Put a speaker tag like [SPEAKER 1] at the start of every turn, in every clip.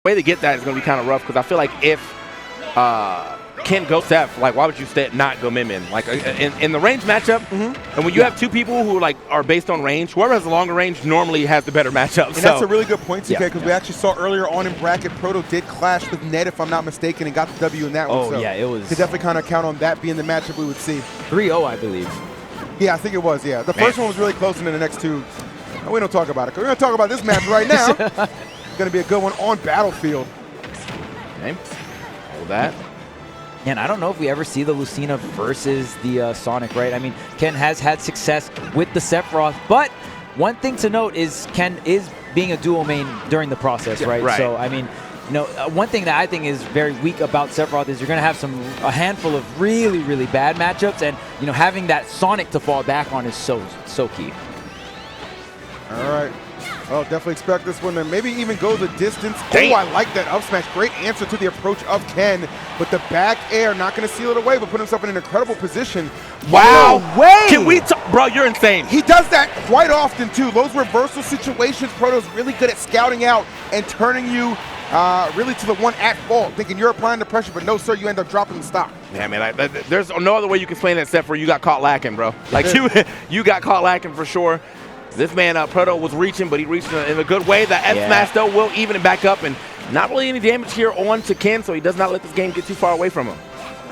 [SPEAKER 1] way to get that is going to be kind of rough because I feel like if Ken go Seth, like why would you not go Min Min? Like in the range matchup, and when you have two people who like are based on range, whoever has the longer range normally has the better matchup.
[SPEAKER 2] And that's a really good point, TK, because we actually saw earlier on in bracket, Proto did clash with Ned, if I'm not mistaken, and got the W in that one.
[SPEAKER 3] Oh,
[SPEAKER 2] so
[SPEAKER 3] yeah, it was.
[SPEAKER 2] Could definitely kind of count on that being the matchup we would see.
[SPEAKER 3] 3-0, I believe.
[SPEAKER 2] Yeah, I think it was, yeah. The first one was really close, and then the next two, we don't talk about it. We're going to talk about this match right now. It's going to be a good one on Battlefield.
[SPEAKER 1] Okay. Hold that.
[SPEAKER 3] And I don't know if we ever see the Lucina versus the Sonic, right? I mean, Ken has had success with the Sephiroth, but one thing to note is Ken is being a dual main during the process, right? So, I mean, you know, one thing that I think is very weak about Sephiroth is you're going to have a handful of really, really bad matchups, and, you know, having that Sonic to fall back on is so key.
[SPEAKER 2] All right. Well, definitely expect this one to maybe even go the distance.
[SPEAKER 1] Damn.
[SPEAKER 2] Oh, I like that up smash. Great answer to the approach of Ken. But the back air, not going to seal it away, but put himself in an incredible position.
[SPEAKER 1] Wow.
[SPEAKER 3] No way.
[SPEAKER 1] Can we talk? Bro, you're insane.
[SPEAKER 2] He does that quite often, too. Those reversal situations, Proto's really good at scouting out and turning you really to the one at fault, thinking you're applying the pressure, but no, sir, you end up dropping the stock.
[SPEAKER 1] Yeah, man, there's no other way you can explain it except for you got caught lacking, bro. Like, you got caught lacking for sure. This man, Proto, was reaching, but he reached in a good way. That F smash, though, will even it back up, and not really any damage here on to Ken, so he does not let this game get too far away from him.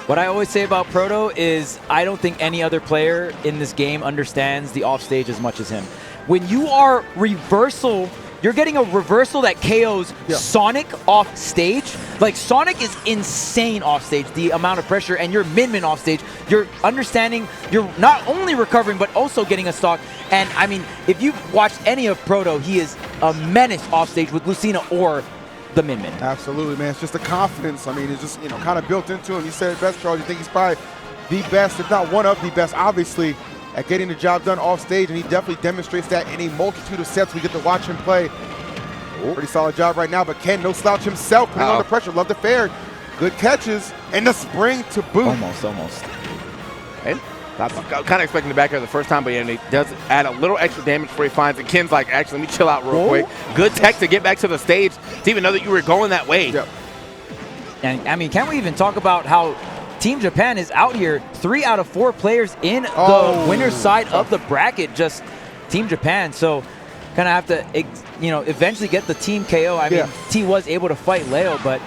[SPEAKER 3] What I always say about Proto is I don't think any other player in this game understands the offstage as much as him. When you are reversal, you're getting a reversal that KOs Sonic off stage. Like, Sonic is insane off stage, the amount of pressure, and you're Min off stage. You're understanding, you're not only recovering, but also getting a stock. And, I mean, if you've watched any of Proto, he is a menace off stage with Lucina or the Min.
[SPEAKER 2] Absolutely, man. It's just the confidence. I mean, it's just, you know, kind of built into him. You said it best, Charles. You think he's probably the best, if not one of the best, obviously, at getting the job done off stage, and he definitely demonstrates that in a multitude of sets. We get to watch him play. Pretty solid job right now, but Ken, no slouch himself, putting on the pressure. Love the fair. Good catches, and the spring to boot.
[SPEAKER 3] Almost.
[SPEAKER 1] Okay. I was kind of expecting the back air the first time, but yeah, he does add a little extra damage before he finds it. Ken's like, actually, let me chill out real quick. Good tech to get back to the stage to even know that you were going that way.
[SPEAKER 2] Yep.
[SPEAKER 3] And, I mean, can't we even talk about how Team Japan is out here? 3 out of 4 players in the winner's side of the bracket, just Team Japan. So, kind of have to, you know, eventually get the team KO. I mean, T was able to fight Leo, but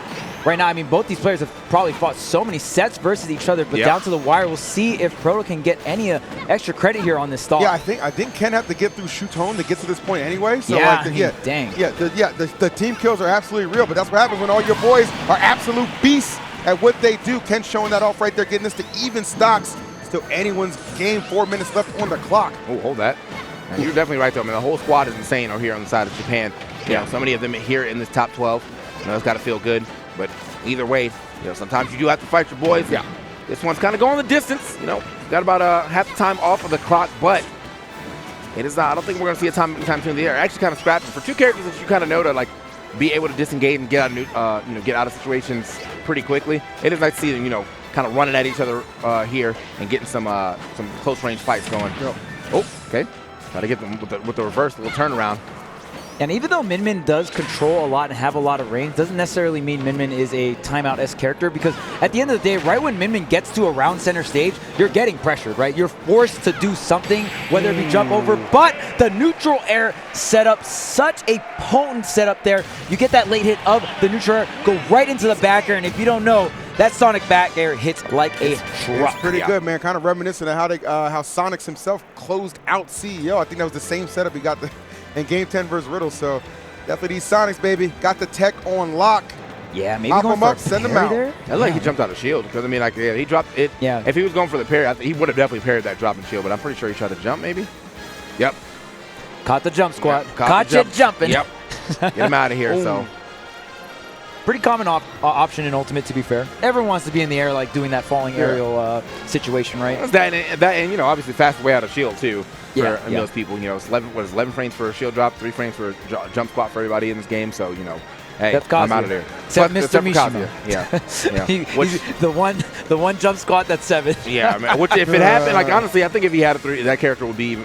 [SPEAKER 3] right now, I mean, both these players have probably fought so many sets versus each other, but down to the wire, we'll see if Proto can get any extra credit here on this stall.
[SPEAKER 2] Yeah, I think Ken had to get through Shootone to get to this point anyway. So
[SPEAKER 3] dang.
[SPEAKER 2] The team kills are absolutely real, but that's what happens when all your boys are absolute beasts at what they do. Ken showing that off right there, getting this to even stocks. Still anyone's game, 4 minutes left on the clock.
[SPEAKER 1] Oh, hold that. And you're definitely right, though. I mean, the whole squad is insane over here on the side of Japan. You know, so many of them here in this top 12. You know, it's got to feel good. But either way, you know, sometimes you do have to fight your boys. Yeah. This one's kind of going the distance. You know, got about half the time off of the clock, but it is not. I don't think we're going to see a time soon. They are actually kind of scrapping for two characters that you kind of know to like be able to disengage and get out of get out of situations pretty quickly. It is nice to see them, you know, kind of running at each other here and getting some close range fights going.
[SPEAKER 2] Yep.
[SPEAKER 1] Oh, okay. Got to get them with the reverse little turnaround.
[SPEAKER 3] And even though Min does control a lot and have a lot of range, doesn't necessarily mean Min is a timeout-esque character, because at the end of the day, right when Min gets to around center stage, you're getting pressured, right? You're forced to do something, whether it be jump over, but the neutral air setup, such a potent setup there. You get that late hit of the neutral air, go right into the back air, and if you don't know, that Sonic back air hits like a truck.
[SPEAKER 2] It's pretty good, man. Kind of reminiscent of how Sonic himself closed out CEO. I think that was the same setup he got in Game 10 versus Riddle. So definitely these Sonics, baby. Got the tech on lock.
[SPEAKER 3] Yeah, maybe
[SPEAKER 2] Pop
[SPEAKER 3] going
[SPEAKER 2] him
[SPEAKER 3] for
[SPEAKER 2] up,
[SPEAKER 3] a
[SPEAKER 2] send him
[SPEAKER 3] parry
[SPEAKER 2] out.
[SPEAKER 3] there?
[SPEAKER 1] I like he jumped out of shield because I mean, like, he dropped it.
[SPEAKER 3] Yeah.
[SPEAKER 1] If he was going for the parry, I think he would have definitely parried that drop in shield. But I'm pretty sure he tried to jump, maybe. Yep.
[SPEAKER 3] Caught the jump squat.
[SPEAKER 1] Yep.
[SPEAKER 3] Caught you jumping.
[SPEAKER 1] Yep. Get him out of here. So.
[SPEAKER 3] Pretty common option in Ultimate, to be fair. Everyone wants to be in the air, like doing that falling aerial situation, right?
[SPEAKER 1] That and you know, obviously fast way out of shield too.
[SPEAKER 3] Yeah,
[SPEAKER 1] For those people, you know, it's 11 frames for a shield drop, 3 frames for a jump squat for everybody in this game. So you know, hey, I'm out of there.
[SPEAKER 3] Except Mr. Mishima.
[SPEAKER 1] Yeah.
[SPEAKER 3] the one jump squat that's 7.
[SPEAKER 1] Yeah, I mean, which if it happened, like honestly, I think if he had that character would be.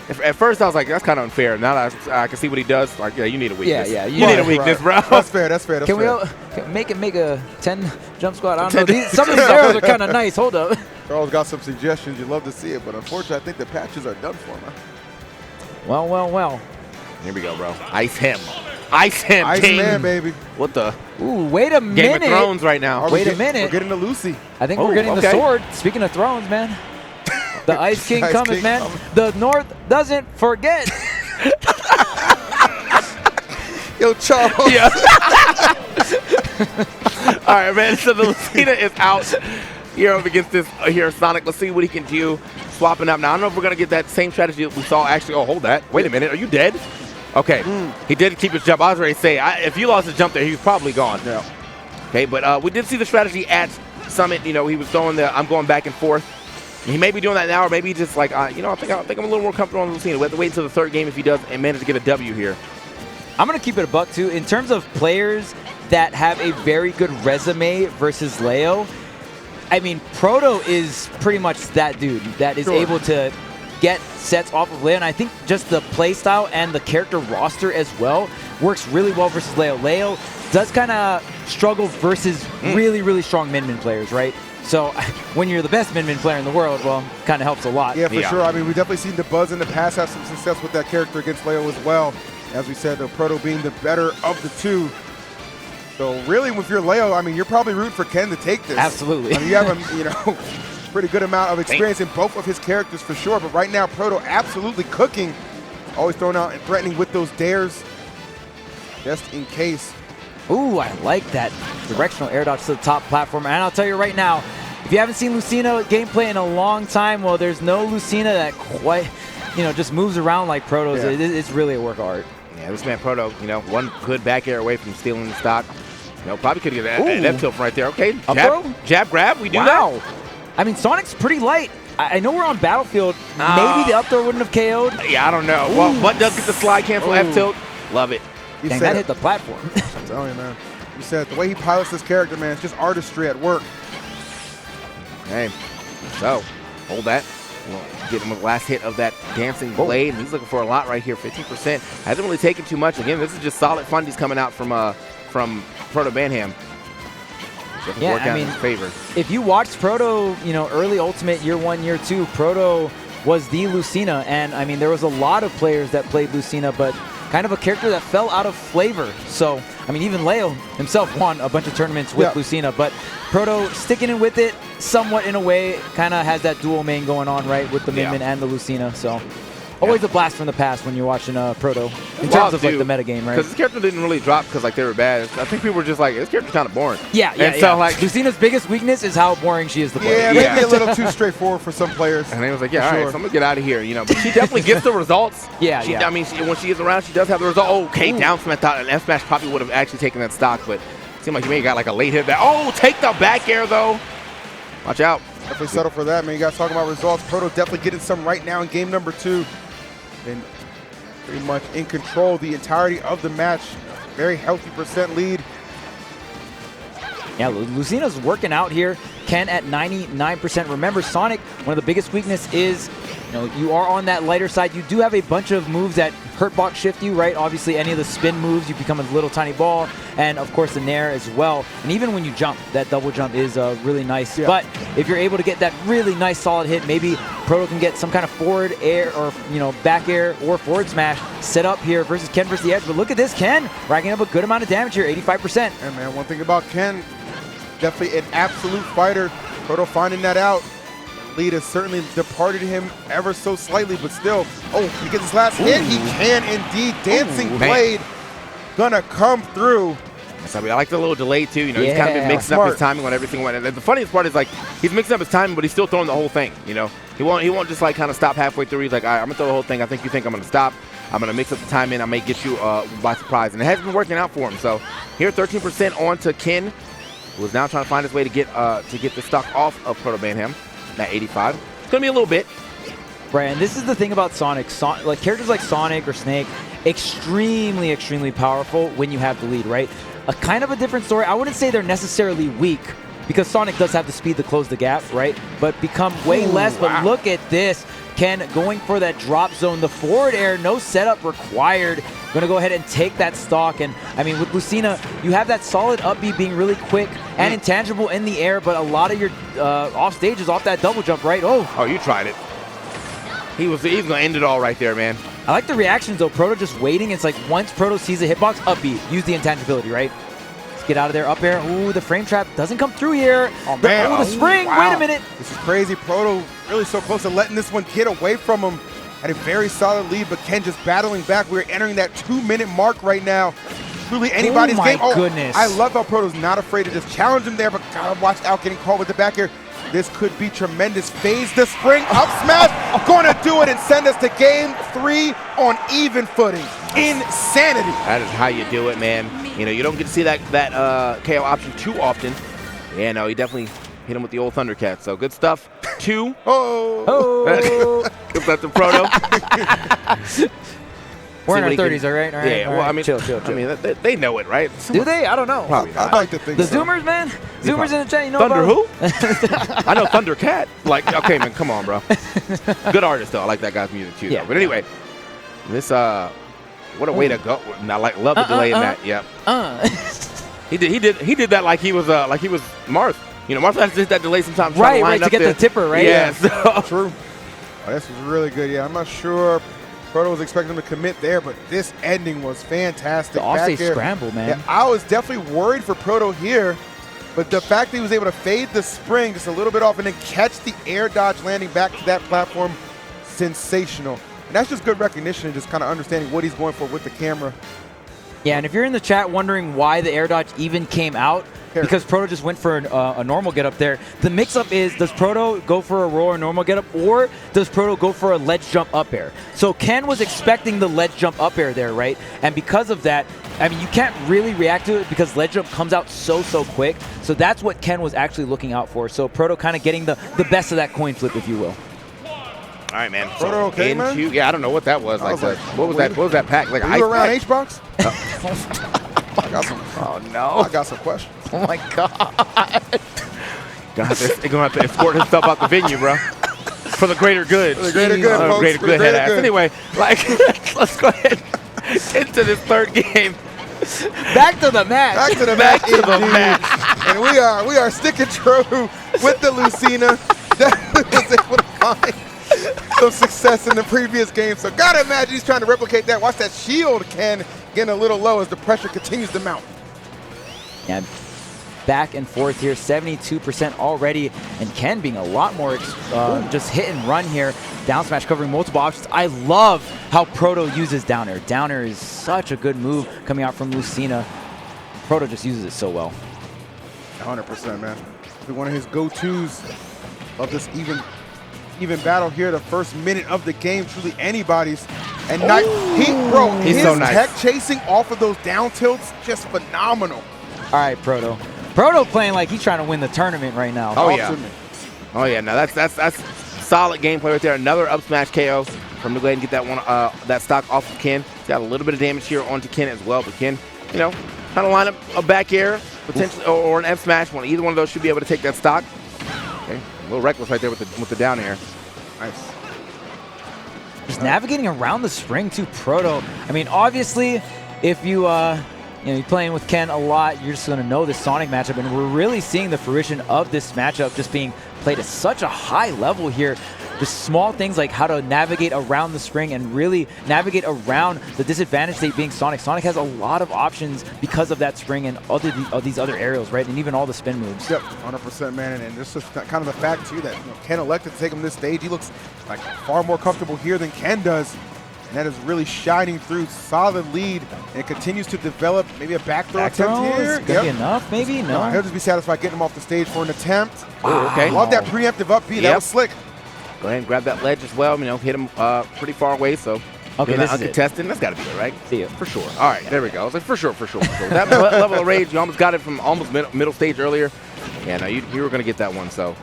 [SPEAKER 1] At first, I was like, that's kind of unfair. Now that I can see what he does, like, yeah, you need a weakness.
[SPEAKER 3] Yeah,
[SPEAKER 1] you need a weakness, bro.
[SPEAKER 2] That's fair. That's fair. That's
[SPEAKER 3] Can
[SPEAKER 2] fair.
[SPEAKER 3] we make a 10 jump squat? I don't know. Some of these arrows are kind of nice. Hold up.
[SPEAKER 2] Charles got some suggestions. You'd love to see it, but unfortunately, I think the patches are done for him.
[SPEAKER 3] Well.
[SPEAKER 1] Here we go, bro. Ice him. Ice him,
[SPEAKER 2] Ice
[SPEAKER 1] King.
[SPEAKER 2] man, baby.
[SPEAKER 1] What the?
[SPEAKER 3] Ooh, wait a minute.
[SPEAKER 1] Game of Thrones right now.
[SPEAKER 3] Wait a minute.
[SPEAKER 2] We're getting to Lucy.
[SPEAKER 3] I think we're getting the sword. Speaking of thrones, man. The Ice King
[SPEAKER 2] Ice
[SPEAKER 3] coming,
[SPEAKER 2] King
[SPEAKER 3] man.
[SPEAKER 2] coming.
[SPEAKER 3] The North doesn't forget.
[SPEAKER 2] Yo, Charles.
[SPEAKER 1] Yeah. All right, man. So the Lucina is out here up against this here Sonic. Let's see what he can do. Swapping up. Now, I don't know if we're going to get that same strategy that we saw actually. Oh, hold that. Wait a minute. Are you dead? Okay. He did keep his jump. I was ready to say, if you lost his jump there, he was probably gone.
[SPEAKER 2] Yeah.
[SPEAKER 1] Okay, but we did see the strategy at Summit. You know, he was throwing the I'm going back and forth. He may be doing that now, or maybe just like, I think I'm a little more comfortable on Lucina. We have to wait until the third game if he does and manage to get a W here.
[SPEAKER 3] I'm going to keep it a buck, too. In terms of players that have a very good resume versus Leo, I mean, Proto is pretty much that dude that is able to get sets off of Leo. And I think just the play style and the character roster as well works really well versus Leo. Leo does kind of struggle versus really, really strong Min-Min players, right? So when you're the best Min-Min player in the world, well, kind of helps a lot.
[SPEAKER 2] Yeah, for sure. I mean, we've definitely seen the Buzz in the past have some success with that character against Leo as well. As we said, the Proto being the better of the two. So really, if you're Leo, I mean, you're probably rooting for Ken to take this.
[SPEAKER 3] Absolutely.
[SPEAKER 2] I mean, you have a pretty good amount of experience in both of his characters for sure. But right now, Proto absolutely cooking. Always throwing out and threatening with those dares, just in case.
[SPEAKER 3] Ooh, I like that directional air dodge to the top platform. And I'll tell you right now, if you haven't seen Lucina gameplay in a long time, well, there's no Lucina that quite, just moves around like Proto's.
[SPEAKER 2] Yeah.
[SPEAKER 3] It's really a work of art.
[SPEAKER 1] Yeah, this man Proto, one good back air away from stealing the stock. Probably could get an F tilt from right there. Okay, jab grab, we do that.
[SPEAKER 3] I mean, Sonic's pretty light. I know we're on Battlefield. Maybe the up throw wouldn't have KO'd.
[SPEAKER 1] Yeah, I don't know. Well, but does get the slide cancel F tilt. Love it.
[SPEAKER 3] Dang, that hit the platform.
[SPEAKER 2] I'm telling you, man. You said the way he pilots this character, man, it's just artistry at work.
[SPEAKER 1] Okay, so hold that. We'll get him with the last hit of that dancing blade. And he's looking for a lot right here, 15%. Hasn't really taken too much. Again, this is just solid fundies coming out from ProtoBanham.
[SPEAKER 3] Yeah, I mean,
[SPEAKER 1] in his favor.
[SPEAKER 3] If you watched Proto, early Ultimate Year 1, Year 2, Proto was the Lucina. And, I mean, there was a lot of players that played Lucina, but kind of a character that fell out of flavor. So, I mean, even Leo himself won a bunch of tournaments with Lucina, but Proto sticking in with it somewhat in a way, kind of has that dual main going on, right, with the Min-Min and the Lucina. So, always a blast from the past when you're watching Proto in terms of like the metagame, right?
[SPEAKER 1] Because this character didn't really drop because they were bad. I think people were just like, this character's kind of boring.
[SPEAKER 3] Yeah.
[SPEAKER 1] So like,
[SPEAKER 3] Lucina's biggest weakness is how boring she is to play.
[SPEAKER 2] Yeah, maybe a little too straightforward for some players.
[SPEAKER 1] And they was like, all right, so I'm gonna get out of here, But she definitely gets the results. I mean, when she is around, she does have the result. Oh, okay, down smash. Thought an F smash probably would have actually taken that stock, but it seemed like you may have got like a late hit there. Oh, take the back air though. Watch out.
[SPEAKER 2] Definitely settle for that, man. You guys talking about results. Proto definitely getting some right now in game number 2. And pretty much in control the entirety of the match. Very healthy % lead.
[SPEAKER 3] Yeah, Lucina's working out here. Ken at 99%. Remember, Sonic, one of the biggest weakness is, you are on that lighter side. You do have a bunch of moves that hurt box shift you, right? Obviously, any of the spin moves, you become a little tiny ball. And, of course, the nair as well. And even when you jump, that double jump is really nice. Yeah. But if you're able to get that really nice solid hit, maybe Proto can get some kind of forward air or, back air or forward smash set up here versus Ken versus the edge. But look at this, Ken racking up a good amount of damage here, 85%.
[SPEAKER 2] And, man, one thing about Ken, definitely an absolute fighter. Proto finding that out. Lead has certainly departed him ever so slightly, but still, he gets his last hit. He can indeed. Dancing Blade gonna come through.
[SPEAKER 1] I like the little delay too. He's kind of been mixing up his timing on everything. And the funniest part is like he's mixing up his timing, but he's still throwing the whole thing. He won't just like kind of stop halfway through. He's like, all right, I'm gonna throw the whole thing. I think you think I'm gonna stop. I'm gonna mix up the timing. I may get you by surprise, and it has been working out for him. So here, 13% on to Ken, who is now trying to find his way to get the stock off of ProtoBanham. At 85. It's going to be a little bit.
[SPEAKER 3] Right, and this is the thing about Sonic. Like characters like Sonic or Snake, extremely, extremely powerful when you have the lead, right? A kind of a different story. I wouldn't say they're necessarily weak because Sonic does have the speed to close the gap, right? But become way less. But look at this. Ken going for that drop zone. The forward air, no setup required. Going to go ahead and take that stock. And, I mean, with Lucina, you have that solid up B being really quick and intangible in the air, but a lot of your off stage is off that double jump, right? Oh,
[SPEAKER 1] you tried it. He's going to end it all right there, man.
[SPEAKER 3] I like the reactions, though. Proto just waiting. It's like once Proto sees a hitbox, up B. Use the intangibility, right? Let's get out of there, up air. Ooh, the frame trap doesn't come through here.
[SPEAKER 2] Oh, man.
[SPEAKER 3] The spring.
[SPEAKER 2] Wow.
[SPEAKER 3] Wait a minute.
[SPEAKER 2] This is crazy. Proto really so close to letting this one get away from him. Had a very solid lead, but Ken just battling back. We're entering that 2-minute mark right now. Really anybody's game.
[SPEAKER 3] Oh, my goodness.
[SPEAKER 2] I love how Proto's not afraid to just challenge him there, but gotta watch out getting caught with the back air. This could be tremendous. Phase the spring, up smash, gonna do it and send us to game 3 on even footing. Insanity.
[SPEAKER 1] That is how you do it, man. You know, you don't get to see that KO option too often. Yeah, no, he definitely hit him with the old Thundercat. So good stuff. 2.
[SPEAKER 3] Oh.
[SPEAKER 1] Good stuff to Proto.
[SPEAKER 3] We're in our 30s, all right? All right.
[SPEAKER 1] Yeah,
[SPEAKER 3] all
[SPEAKER 1] well,
[SPEAKER 3] right.
[SPEAKER 1] I mean,
[SPEAKER 3] chill.
[SPEAKER 1] I mean, they know it, right?
[SPEAKER 3] Do they? I don't know.
[SPEAKER 1] Probably not.
[SPEAKER 2] I'd like to think
[SPEAKER 3] The
[SPEAKER 2] so.
[SPEAKER 3] Zoomers, man. Zoomers in the chat, you know
[SPEAKER 1] Thunder
[SPEAKER 3] about
[SPEAKER 1] who? I know Thundercat. Like, okay, man, come on, bro. Good artist, though. I like that guy's music, too.
[SPEAKER 3] Yeah.
[SPEAKER 1] Though. But anyway, this, what a way to go. And I love the delay in that. Yep. He did that like he was Marth. You know, Marth has to hit that delay sometimes.
[SPEAKER 3] Right, to get the tipper, right?
[SPEAKER 1] Yeah. So.
[SPEAKER 2] True. Oh, this was really good. Yeah, I'm not sure Proto was expecting him to commit there, but this ending was fantastic.
[SPEAKER 3] The offstage
[SPEAKER 2] Back air.
[SPEAKER 3] scramble, man.
[SPEAKER 2] Yeah, I was definitely worried for Proto here, but the fact that he was able to fade the spring just a little bit off and then catch the air dodge landing back to that platform, sensational. And that's just good recognition and just kind of understanding what he's going for with the camera.
[SPEAKER 3] Yeah, and if you're in the chat wondering why the air dodge even came out, because Proto just went for a normal get up there. The mix-up is, does Proto go for a roll or normal get up, or does Proto go for a ledge jump up air? So Ken was expecting the ledge jump up air there, right? And because of that, I mean, you can't really react to it because ledge jump comes out so quick. So that's what Ken was actually looking out for. So Proto kind of getting the best of that coin flip, if you will.
[SPEAKER 1] All right, man.
[SPEAKER 2] Proto okay, man?
[SPEAKER 1] Yeah, I don't know what that was. What was that? What was that pack? Like
[SPEAKER 2] Are
[SPEAKER 1] an
[SPEAKER 2] you
[SPEAKER 1] ice
[SPEAKER 2] around
[SPEAKER 1] pack?
[SPEAKER 2] H-Box? I got some.
[SPEAKER 1] Oh no!
[SPEAKER 2] I got some questions.
[SPEAKER 3] Oh my God.
[SPEAKER 1] You're gonna have to escort himself out the venue, bro. For the greater good.
[SPEAKER 2] For the greater good, folks.
[SPEAKER 1] Greater
[SPEAKER 2] For the
[SPEAKER 1] good, head
[SPEAKER 2] greater
[SPEAKER 1] ass.
[SPEAKER 2] good.
[SPEAKER 1] Anyway, like, let's go ahead into this third game.
[SPEAKER 3] Back to the match.
[SPEAKER 2] Back to the
[SPEAKER 1] Back
[SPEAKER 2] match.
[SPEAKER 1] to the
[SPEAKER 2] indeed.
[SPEAKER 1] match.
[SPEAKER 2] And we are sticking true with the Lucina. Definitely was able to find some success in the previous game. So gotta imagine he's trying to replicate that. Watch that shield, Ken, getting a little low as the pressure continues to mount.
[SPEAKER 3] Yeah, back and forth here, 72% already, and Ken being a lot more just hit and run here. Down smash covering multiple options. I love how Proto uses down air. Down air is such a good move coming out from Lucina. Proto just uses it so well.
[SPEAKER 2] 100%, man. One of his go-tos of this even battle here, the first minute of the game, truly anybody's. And
[SPEAKER 1] He's
[SPEAKER 2] his
[SPEAKER 1] so nice.
[SPEAKER 2] tech chasing off of those down tilts, just phenomenal.
[SPEAKER 3] All right, Proto. Proto playing like he's trying to win the tournament right now.
[SPEAKER 1] Oh
[SPEAKER 2] Talk
[SPEAKER 1] yeah.
[SPEAKER 2] to me.
[SPEAKER 1] Oh yeah. Now that's solid gameplay right there. Another up smash KO. I'm gonna go ahead and get that one that stock off of Ken. He's got a little bit of damage here onto Ken as well, but Ken, you know, kind of line up a back air potentially or an F smash. Either one of those should be able to take that stock. Okay. A little reckless right there with the down air.
[SPEAKER 2] Nice.
[SPEAKER 3] Just navigating around the spring too, Proto. I mean, obviously, if you're playing with Ken a lot, you're just going to know this Sonic matchup, and we're really seeing the fruition of this matchup just being played at such a high level here. Just small things like how to navigate around the spring and really navigate around the disadvantage state being Sonic. Sonic has a lot of options because of that spring and these other aerials, right? And even all the spin moves.
[SPEAKER 2] Yep, 100%, man. And this is kind of the fact, too, that Ken elected to take him this stage. He looks like far more comfortable here than Ken does. And that is really shining through. Solid lead. And it continues to develop. Maybe a back throw attempt here.
[SPEAKER 3] Is gonna be enough, maybe? No.
[SPEAKER 2] He'll just be satisfied getting him off the stage for an attempt.
[SPEAKER 1] Oh, okay.
[SPEAKER 2] Love that preemptive up B. That was slick.
[SPEAKER 1] Go ahead and grab that ledge as well. You know, hit him pretty far away. So
[SPEAKER 3] okay, this is
[SPEAKER 1] uncontested. That's got to be it, right?
[SPEAKER 3] See ya.
[SPEAKER 1] For sure. All right, there we go. I was like, for sure. That level of rage, you almost got it from almost middle stage earlier. Yeah, no, you were going to get that one, so.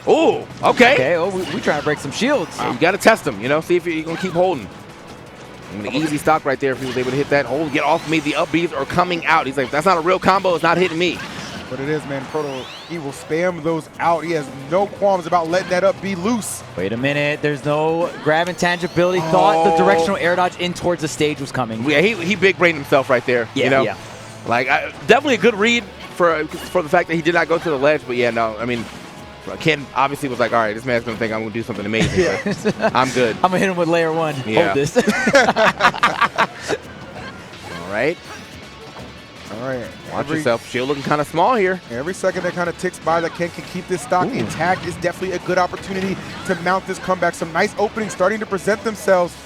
[SPEAKER 1] Oh, okay.
[SPEAKER 3] Okay, we trying to break some shields.
[SPEAKER 1] You got to test him, you know, see if you're going to keep holding. I mean, easy stock right there if he was able to hit that hold. Get off me. The up Bs are coming out. He's like, that's not a real combo. It's not hitting me.
[SPEAKER 2] What it is, man, Proto, he will spam those out. He has no qualms about letting that up be loose.
[SPEAKER 3] Wait a minute. There's no grab intangibility. Thought the directional air dodge in towards the stage was coming.
[SPEAKER 1] Yeah, he big-brained himself right there.
[SPEAKER 3] Yeah,
[SPEAKER 1] you know?
[SPEAKER 3] yeah.
[SPEAKER 1] Like, definitely a good read for the fact that he did not go to the ledge. But, yeah, no, I mean, Ken obviously was like, all right, this man's going to think I'm going to do something amazing.
[SPEAKER 2] Yeah.
[SPEAKER 1] I'm good.
[SPEAKER 3] I'm going to hit him with layer 1.
[SPEAKER 1] Yeah.
[SPEAKER 3] Hold this.
[SPEAKER 1] All right.
[SPEAKER 2] All right.
[SPEAKER 1] Watch yourself. Shield looking kind of small here.
[SPEAKER 2] Every second that kind of ticks by that Ken can keep this stock intact is definitely a good opportunity to mount this comeback. Some nice openings starting to present themselves.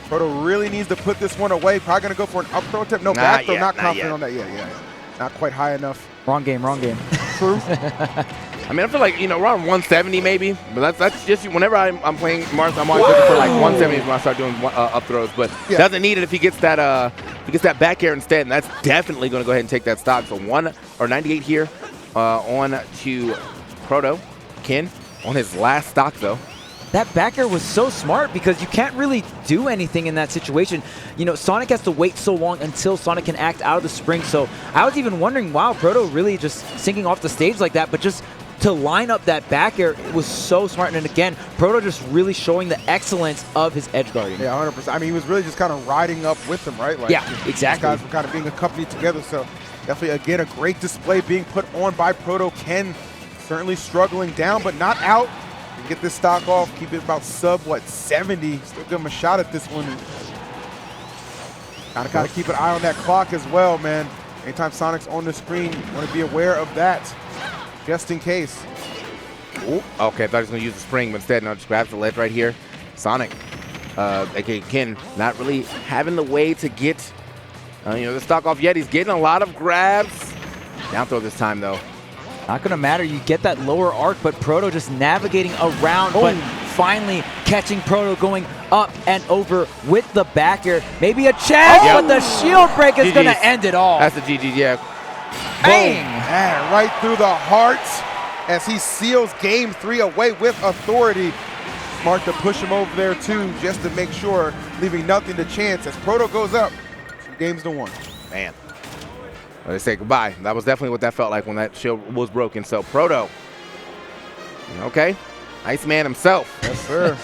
[SPEAKER 2] Proto really needs to put this one away. Probably going to go for an up throw attempt. No, back throw. Not confident on that. Yeah. Not quite high enough.
[SPEAKER 3] Wrong game.
[SPEAKER 2] True.
[SPEAKER 1] I mean, I feel like, around 170 maybe, but that's just whenever I'm playing Mars, I'm always looking for like 170 when I start doing up throws. But doesn't need it if he gets that back air instead, and that's definitely going to go ahead and take that stock. So 98 here on to Proto. Ken on his last stock though.
[SPEAKER 3] That back air was so smart because you can't really do anything in that situation. Sonic has to wait so long until Sonic can act out of the spring. So I was even wondering, wow, Proto really just sinking off the stage like that, but just to line up that back air, it was so smart. And again, Proto just really showing the excellence of his edge guarding.
[SPEAKER 2] Yeah, 100%. I mean, he was really just kind of riding up with him, right? Like,
[SPEAKER 3] yeah, exactly.
[SPEAKER 2] These guys were kind of being accompanied together. So definitely, again, a great display being put on by Proto. Ken certainly struggling down, but not out. Get this stock off, keep it about sub, 70. Still give him a shot at this one. Kind of got to keep an eye on that clock as well, man. Anytime Sonic's on the screen, you want to be aware of that, just in case.
[SPEAKER 1] Ooh. Okay, I thought he was going to use the spring, but instead, no, just grabs the ledge right here. Sonic, aka Ken, not really having the way to get, the stock off yet. He's getting a lot of grabs. Down throw this time, though.
[SPEAKER 3] Not going to matter. You get that lower arc, but Proto just navigating around, but finally catching Proto going up and over with the back air. Maybe a chance, but the shield break is going to end it all.
[SPEAKER 1] That's the GG, yeah.
[SPEAKER 3] Bang!
[SPEAKER 2] Man, right through the heart as he seals game 3 away with authority. Smart to push him over there, too, just to make sure, leaving nothing to chance as Proto goes up 2 games to 1.
[SPEAKER 1] Man. They say goodbye. That was definitely what that felt like when that shield was broken. So Proto, okay, Iceman himself.
[SPEAKER 2] Yes, sir.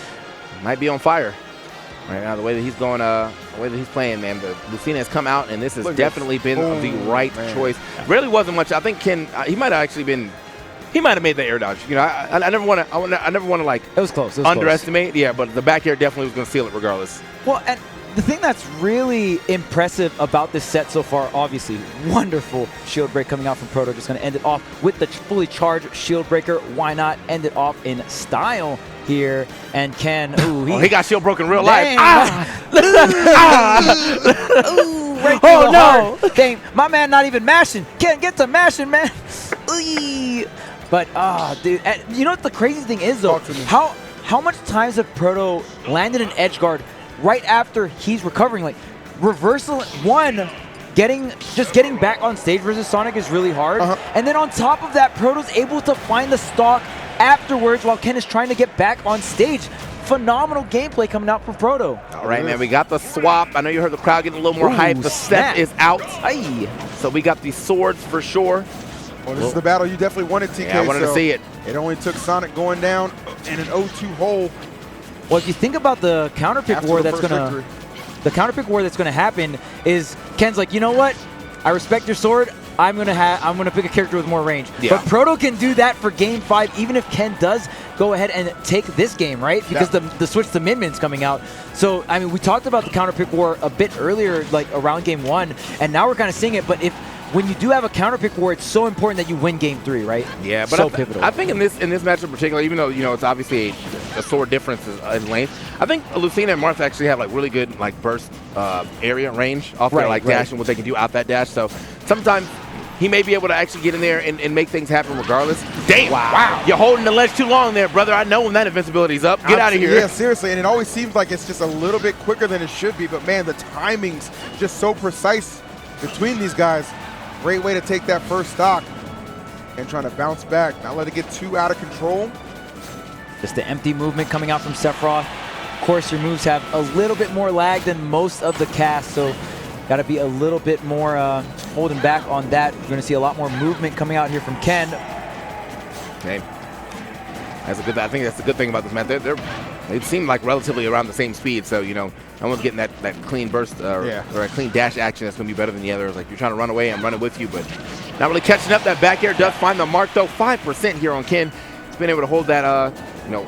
[SPEAKER 1] Might be on fire right now. The way that he's going, the way that he's playing, man. The Lucina has come out, and this has definitely been the right choice. Really wasn't much. I think Ken, he might have actually been. He might have made the air dodge. I never want to. I never want to like.
[SPEAKER 3] It was close.
[SPEAKER 1] Underestimate. Yeah, but the back air definitely was going to seal it regardless.
[SPEAKER 3] Well, and the thing that's really impressive about this set so far, obviously, wonderful shield break coming out from Proto. Just going to end it off with the fully charged shield breaker. Why not end it off in style here? And Ken, ooh,
[SPEAKER 1] he got shield broken real life.
[SPEAKER 3] Ooh, right through the heart. Dang, my man not even mashing. Can't get to mashing, man. But, dude, and you know what the crazy thing is, though? How much times have Proto landed an edge guard right after he's recovering? Like, reversal, just getting back on stage versus Sonic is really hard. And then on top of that, Proto's able to find the stock afterwards while Ken is trying to get back on stage. Phenomenal gameplay coming out from Proto.
[SPEAKER 1] All right, man, we got the swap. I know you heard the crowd getting a little more hype. The Seth is out. So we got the swords for sure.
[SPEAKER 2] Well, this is the battle you definitely wanted, TK.
[SPEAKER 1] Yeah, I wanted to see it.
[SPEAKER 2] It only took Sonic going down in an 0-2 hole.
[SPEAKER 3] Well, if you think about the counterpick war that's gonna happen, is Ken's like, you know what? I respect your sword. I'm gonna pick a character with more range. Yeah. But Proto can do that for game 5, even if Ken does go ahead and take this game, right? Because the switch to Min-Min's coming out. So I mean, we talked about the counterpick war a bit earlier, like around game 1, and now we're kind of seeing it. But when you do have a counterpick war, it's so important that you win game 3, right?
[SPEAKER 1] Yeah, but
[SPEAKER 3] so pivotal.
[SPEAKER 1] I think in this match in particular, even though it's obviously a sword difference in length, I think Lucina and Martha actually have like really good like burst area range off their like dash and what they can do out that dash. So sometimes he may be able to actually get in there and make things happen regardless. Damn! Wow! You're holding the ledge too long there, brother. I know when that invincibility's up. Get out of here.
[SPEAKER 2] Yeah, seriously. And it always seems like it's just a little bit quicker than it should be. But man, the timing's just so precise between these guys. Great way to take that first stock and trying to bounce back, not let it get too out of control.
[SPEAKER 3] Just the empty movement coming out from Sephiroth. Of course, your moves have a little bit more lag than most of the cast, so Got to be a little bit more holding back on that. We're going to see a lot more movement coming out here from Ken.
[SPEAKER 1] Okay. That's a good. I think that's the good thing about this match. They seem like relatively around the same speed, so you know, no one's getting that clean burst or a clean dash action that's going to be better than the other. Like you're trying to run away, I'm running with you, but not really catching up. That back air does find the mark though. 5% here on Ken. He's been able to hold that,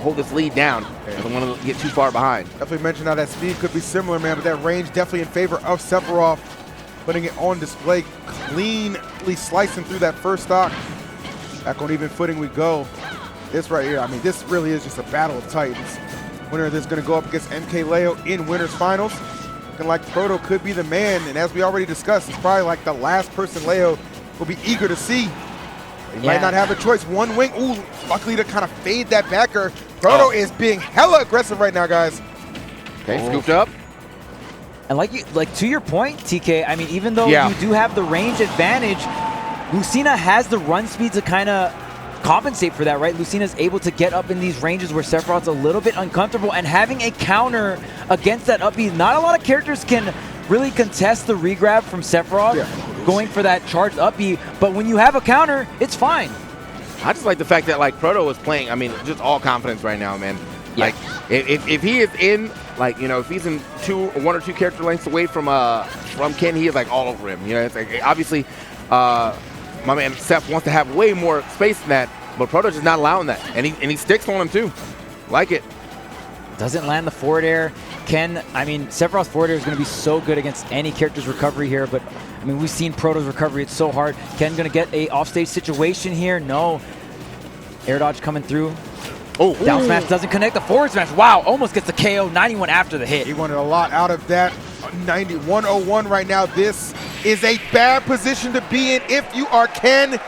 [SPEAKER 1] hold this lead down. Doesn't want to get too far behind.
[SPEAKER 2] Definitely mentioned how that speed could be similar, man, but that range definitely in favor of Sephiroth. Putting it on display, cleanly slicing through that first stock. Back on even footing we go. This right here, I mean, this really is just a battle of titans. Winner of this is going to go up against MK Leo in winners finals. Looking like Proto could be the man, and as we already discussed, it's probably like the last person Leo will be eager to see. He might not have a choice. One wing, ooh, luckily to kind of fade that backer. Proto is being hella aggressive right now, guys.
[SPEAKER 1] Okay, scooped up.
[SPEAKER 3] And like to your point, TK, I mean, even though you do have the range advantage, Lucina has the run speed to kind of compensate for that, right? Lucina's able to get up in these ranges where Sephiroth's a little bit uncomfortable, and having a counter against that up B, not a lot of characters can really contest the regrab from Sephiroth going for that charged up B, but when you have a counter, it's fine.
[SPEAKER 1] I just like the fact that like Proto is playing, I mean, just all confidence right now, man. Like if he is in, like, you know, if he's in one or two character lengths away from Ken, he is like all over him. You know, it's like obviously my man Seth wants to have way more space than that, but Proto's just not allowing that, and he sticks on him too. Like it.
[SPEAKER 3] Doesn't land the forward air. Ken, I mean, Sephiroth's forward air is going to be so good against any character's recovery here, but I mean, we've seen Proto's recovery. It's so hard. Ken going to get a offstage situation here. No. Air dodge coming through. Oh, down smash doesn't connect. The forward smash, wow, almost gets the KO. 91 after the hit.
[SPEAKER 2] He wanted a lot out of that. 101 right now. This is a bad position to be in if you are Ken.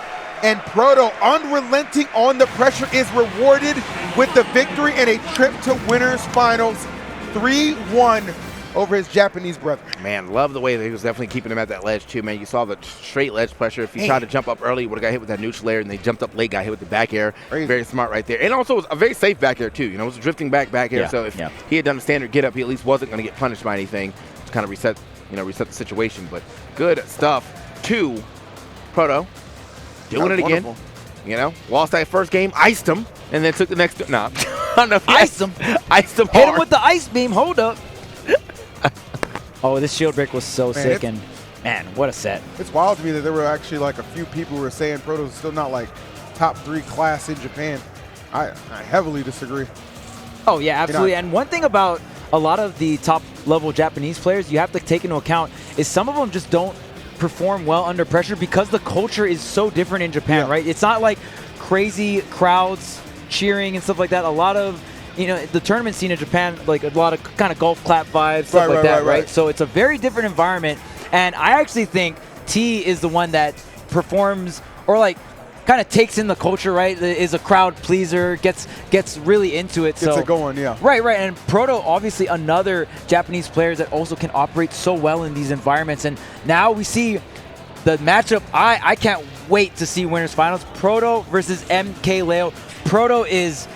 [SPEAKER 2] And Proto, unrelenting on the pressure, is rewarded with the victory and a trip to winners finals. 3-1 over his Japanese brother.
[SPEAKER 1] Man, love the way that he was definitely keeping him at that ledge too, man. You saw the straight ledge pressure. If he tried to jump up early, he would have got hit with that neutral air, and they jumped up late, got hit with the back air. Crazy. Very smart right there. And also it was a very safe back air too. You know, it was a drifting back air. So if he had done a standard get up, he at least wasn't going to get punished by anything. Just kind of reset the situation. But good stuff to Proto. Doing it again. You know, lost that first game, iced him, and then took the next.
[SPEAKER 3] Iced him.
[SPEAKER 1] Iced him.
[SPEAKER 3] Hit him with the ice beam. Hold up. Oh, this shield break was so sick, and man, what a set.
[SPEAKER 2] It's wild to me that there were actually like a few people who were saying Proto's still not like top 3 class in Japan. I heavily disagree.
[SPEAKER 3] Oh yeah, absolutely. And one thing about a lot of the top level Japanese players you have to take into account is some of them just don't perform well under pressure because the culture is so different in Japan, right? It's not like crazy crowds cheering and stuff like that. A lot of, you know, the tournament scene in Japan, like a lot of kind of golf clap vibes, stuff like that, right? So it's a very different environment, and I actually think T is the one that performs or like kind of takes in the culture, right? Is a crowd pleaser, gets really into it.
[SPEAKER 2] Gets it going, yeah.
[SPEAKER 3] Right. And Proto, obviously another Japanese player that also can operate so well in these environments. And now we see the matchup. I can't wait to see winners finals. Proto versus MK Leo. Proto is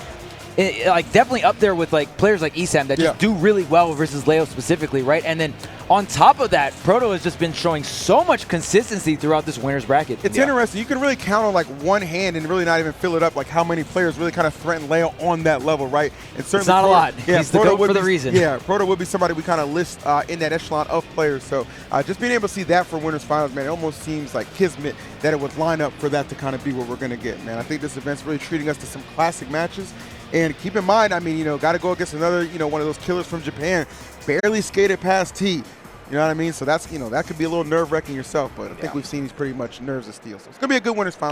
[SPEAKER 3] like definitely up there with like players like Esam that just do really well versus Leo specifically, right? And then on top of that, Proto has just been showing so much consistency throughout this winners bracket.
[SPEAKER 2] It's interesting. You can really count on like one hand and really not even fill it up, like how many players really kind of threaten Leo on that level, right? And certainly
[SPEAKER 3] it's not a lot. He's the GOAT for the reason.
[SPEAKER 2] Yeah, Proto would be somebody we kind of list in that echelon of players. So just being able to see that for winners finals, man, it almost seems like kismet that it would line up for that to kind of be what we're going to get, man. I think this event's really treating us to some classic matches. And keep in mind, I mean, you know, got to go against another, you know, one of those killers from Japan. Barely skated past T. You know what I mean? So that's, you know, that could be a little nerve-wracking yourself, but I think we've seen he's pretty much nerves of steel. So it's going to be a good winners finals.